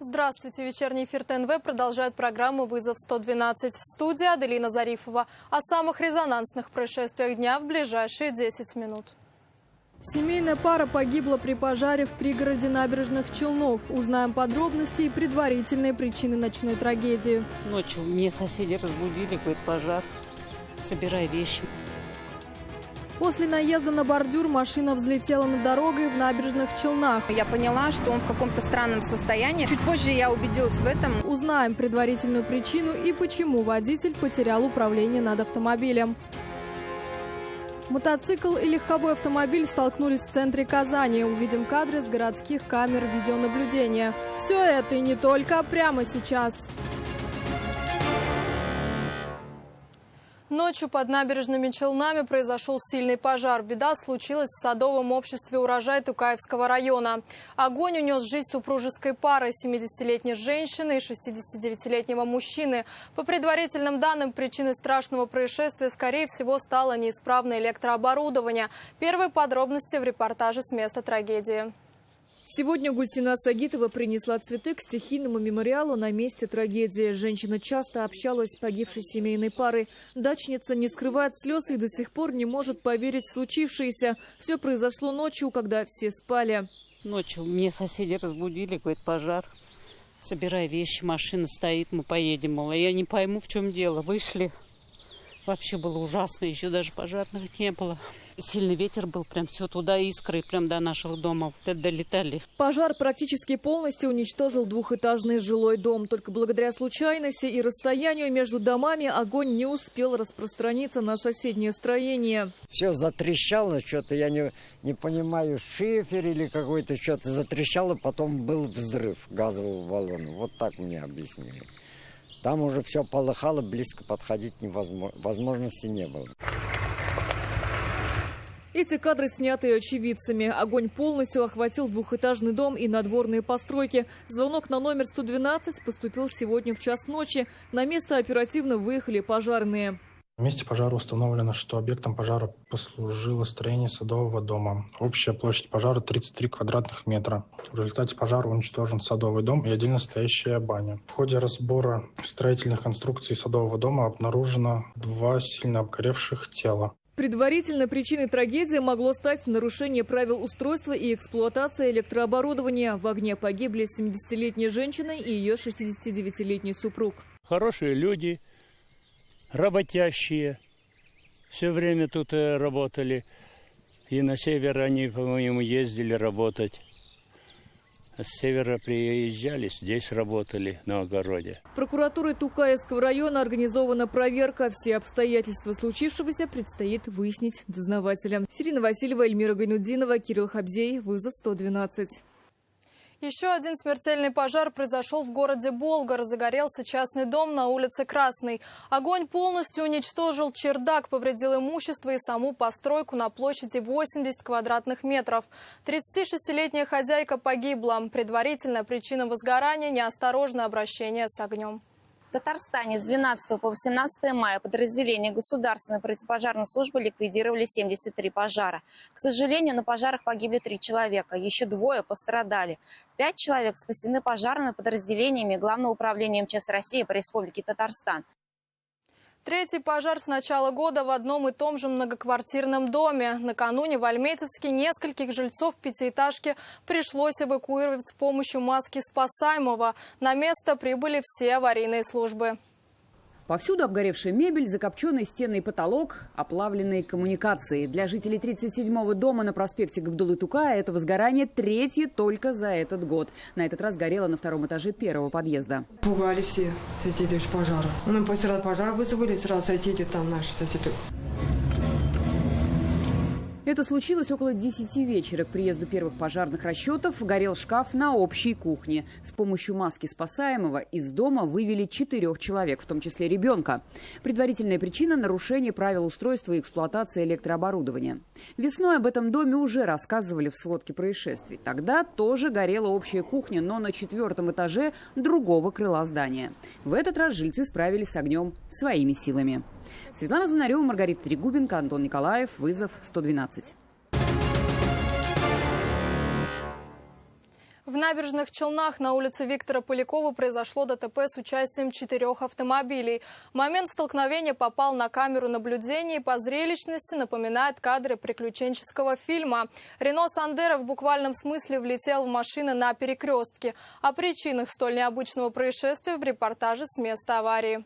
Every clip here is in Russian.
Здравствуйте. Вечерний эфир ТНВ продолжает программу «Вызов 112». В студии Аделина Зарифова. О самых резонансных происшествиях дня в ближайшие 10 минут. Семейная пара погибла при пожаре в пригороде Набережных Челнов. Узнаем подробности и предварительные причины ночной трагедии. Ночью мне соседи разбудили, говорит, пожар. Собирай вещи. После наезда на бордюр машина взлетела над дорогой в Набережных Челнах. Я поняла, что он в каком-то странном состоянии. Чуть позже я убедилась в этом. Узнаем предварительную причину и почему водитель потерял управление над автомобилем. Мотоцикл и легковой автомобиль столкнулись в центре Казани. Увидим кадры с городских камер видеонаблюдения. Все это и не только прямо сейчас. Ночью под Набережными Челнами произошел сильный пожар. Беда случилась в садовом обществе «Урожай» Тукаевского района. Огонь унес жизнь супружеской пары 70-летней женщины и 69-летнего мужчины. По предварительным данным, причиной страшного происшествия, скорее всего, стало неисправное электрооборудование. Первые подробности в репортаже с места трагедии. Сегодня Гульсина Сагитова принесла цветы к стихийному мемориалу на месте трагедии. Женщина часто общалась с погибшей семейной парой. Дачница не скрывает слез и до сих пор не может поверить в случившееся. Все произошло ночью, когда все спали. Ночью мне соседи разбудили, говорит, пожар. Собирай вещи, машина стоит, мы поедем. Мол, я не пойму, в чем дело. Вышли. Вообще было ужасно, еще даже пожарных не было. Сильный ветер был, прям все туда, искры, прям до нашего дома долетали. Пожар практически полностью уничтожил двухэтажный жилой дом. Только благодаря случайности и расстоянию между домами огонь не успел распространиться на соседнее строение. Все затрещало, что-то я не понимаю, шифер или какой-то, что-то затрещало, потом был взрыв газового баллона. Вот так мне объяснили. Там уже все полыхало, близко подходить возможности не было. Эти кадры сняты очевидцами. Огонь полностью охватил двухэтажный дом и надворные постройки. Звонок на номер 112 поступил сегодня в час ночи. На место оперативно выехали пожарные. На месте пожара установлено, что объектом пожара послужило строение садового дома. Общая площадь пожара 33 квадратных метра. В результате пожара уничтожен садовый дом и отдельно стоящая баня. В ходе разбора строительных конструкций садового дома обнаружено 2 сильно обгоревших тела. Предварительной причиной трагедии могло стать нарушение правил устройства и эксплуатации электрооборудования. В огне погибли 70-летняя женщина и ее 69-летний супруг. Хорошие люди, работящие, все время тут работали. И на север они, по-моему, ездили работать. А с севера приезжали, здесь работали на огороде. Прокуратурой Тукаевского района организована проверка. Все обстоятельства случившегося предстоит выяснить дознавателям. Сирина Васильева, Эльмира Гайнуддинова, Кирилл Хабзей. Вызов 112. Еще один смертельный пожар произошел в городе Болгар. Загорелся частный дом на улице Красной. Огонь полностью уничтожил чердак, повредил имущество и саму постройку на площади 80 квадратных метров. 36-летняя хозяйка погибла. Предварительная причина возгорания – неосторожное обращение с огнем. В Татарстане с 12 по 18 мая подразделения Государственной противопожарной службы ликвидировали 73 пожара. К сожалению, на пожарах погибли 3 человека, еще 2 пострадали. 5 человек спасены пожарными подразделениями Главного управления МЧС России по Республике Татарстан. Третий пожар с начала года в одном и том же многоквартирном доме. Накануне в Альметьевске нескольких жильцов пятиэтажки пришлось эвакуировать с помощью маски спасаемого. На место прибыли все аварийные службы. Повсюду обгоревшая мебель, закопченный стены и потолок, оплавленные коммуникации. Для жителей 37-го дома на проспекте Габдуллы Тукая это возгорание 3-е только за этот год. На этот раз горело на 2-м этаже 1-го подъезда. Пугали все соседи пожара. Ну, после пожара вызвали сразу соседи, там наши соседи. Это случилось около 10 вечера. К приезду первых пожарных расчетов горел шкаф на общей кухне. С помощью маски спасаемого из дома вывели 4 человек, в том числе ребенка. Предварительная причина – нарушение правил устройства и эксплуатации электрооборудования. Весной об этом доме уже рассказывали в сводке происшествий. Тогда тоже горела общая кухня, но на 4-м этаже другого крыла здания. В этот раз жильцы справились с огнем своими силами. Светлана Звонарева, Маргарита Трегубенко, Антон Николаев. Вызов 112. В Набережных Челнах на улице Виктора Полякова произошло ДТП с участием 4 автомобилей. Момент столкновения попал на камеру наблюдения и по зрелищности напоминает кадры приключенческого фильма. Рено Сандеро в буквальном смысле влетел в машину на перекрестке. О причинах столь необычного происшествия в репортаже с места аварии.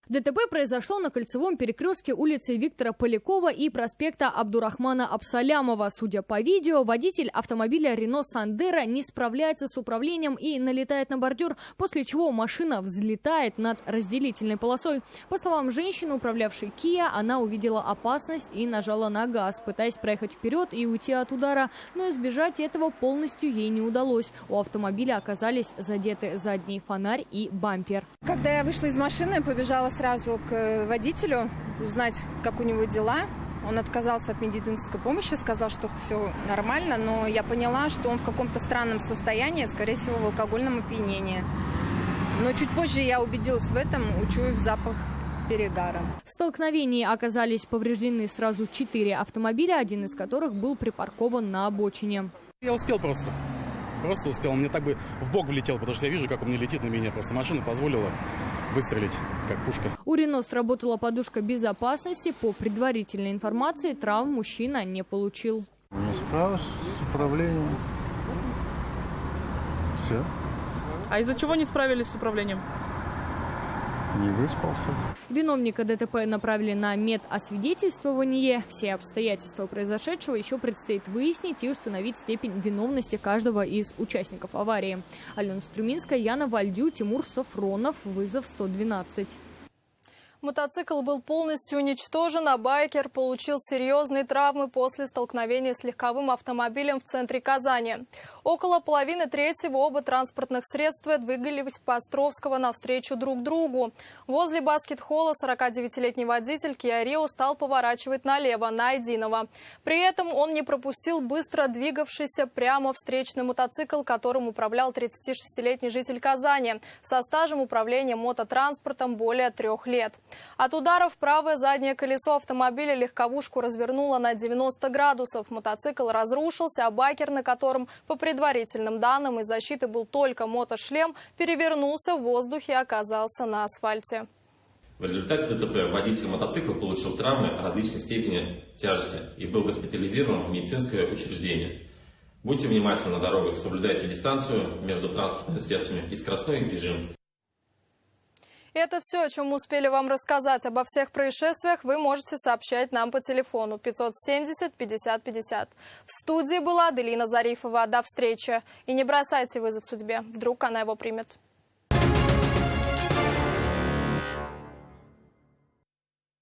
ДТП произошло на кольцевом перекрестке улицы Виктора Полякова и проспекта Абдурахмана Абсалямова. Судя по видео, водитель автомобиля Рено Сандеро не справляется с управлением и налетает на бордюр, после чего машина взлетает над разделительной полосой. По словам женщины, управлявшей Kia, она увидела опасность и нажала на газ, пытаясь проехать вперед и уйти от удара, но избежать этого полностью ей не удалось. У автомобиля оказались задеты задний фонарь и бампер. Когда я вышла из машины, побежала сразу к водителю узнать, как у него дела. Он отказался от медицинской помощи, сказал, что все нормально, но я поняла, что он в каком-то странном состоянии, скорее всего, в алкогольном опьянении. Но чуть позже я убедилась в этом, учуяв запах перегара. В столкновении оказались повреждены сразу 4 автомобиля, один из которых был припаркован на обочине. Я успел просто успел. Мне так бы в бок влетел, потому что я вижу, как он не летит на меня. Просто машина позволила выстрелить, как пушка. У Рено сработала подушка безопасности. По предварительной информации, травм мужчина не получил. Не справилась с управлением. Все. А из-за чего не справились с управлением? Не выспался. Виновника ДТП направили на медосвидетельствование. Все обстоятельства произошедшего еще предстоит выяснить и установить степень виновности каждого из участников аварии. Алена Струминская, Яна Вальдю, Тимур Софронов. Вызов 112. Мотоцикл был полностью уничтожен, а байкер получил серьезные травмы после столкновения с легковым автомобилем в центре Казани. Около половины третьего оба транспортных средства двигались по Островского навстречу друг другу. Возле баскет-холла 49-летний водитель Kia Rio стал поворачивать налево, на Айдинова. При этом он не пропустил быстро двигавшийся прямо встречный мотоцикл, которым управлял 36-летний житель Казани со стажем управления мототранспортом более 3 лет. От ударов правое заднее колесо автомобиля легковушку развернуло на 90 градусов. Мотоцикл разрушился, а байкер, на котором, по предварительным данным, из защиты был только мотошлем, перевернулся в воздухе и оказался на асфальте. В результате ДТП водитель мотоцикла получил травмы различной степени тяжести и был госпитализирован в медицинское учреждение. Будьте внимательны на дорогах, соблюдайте дистанцию между транспортными средствами и скоростной режим. Это все, о чем мы успели вам рассказать. Обо всех происшествиях вы можете сообщать нам по телефону 570 50 50. В студии была Аделина Зарифова. До встречи. И не бросайте вызов судьбе. Вдруг она его примет.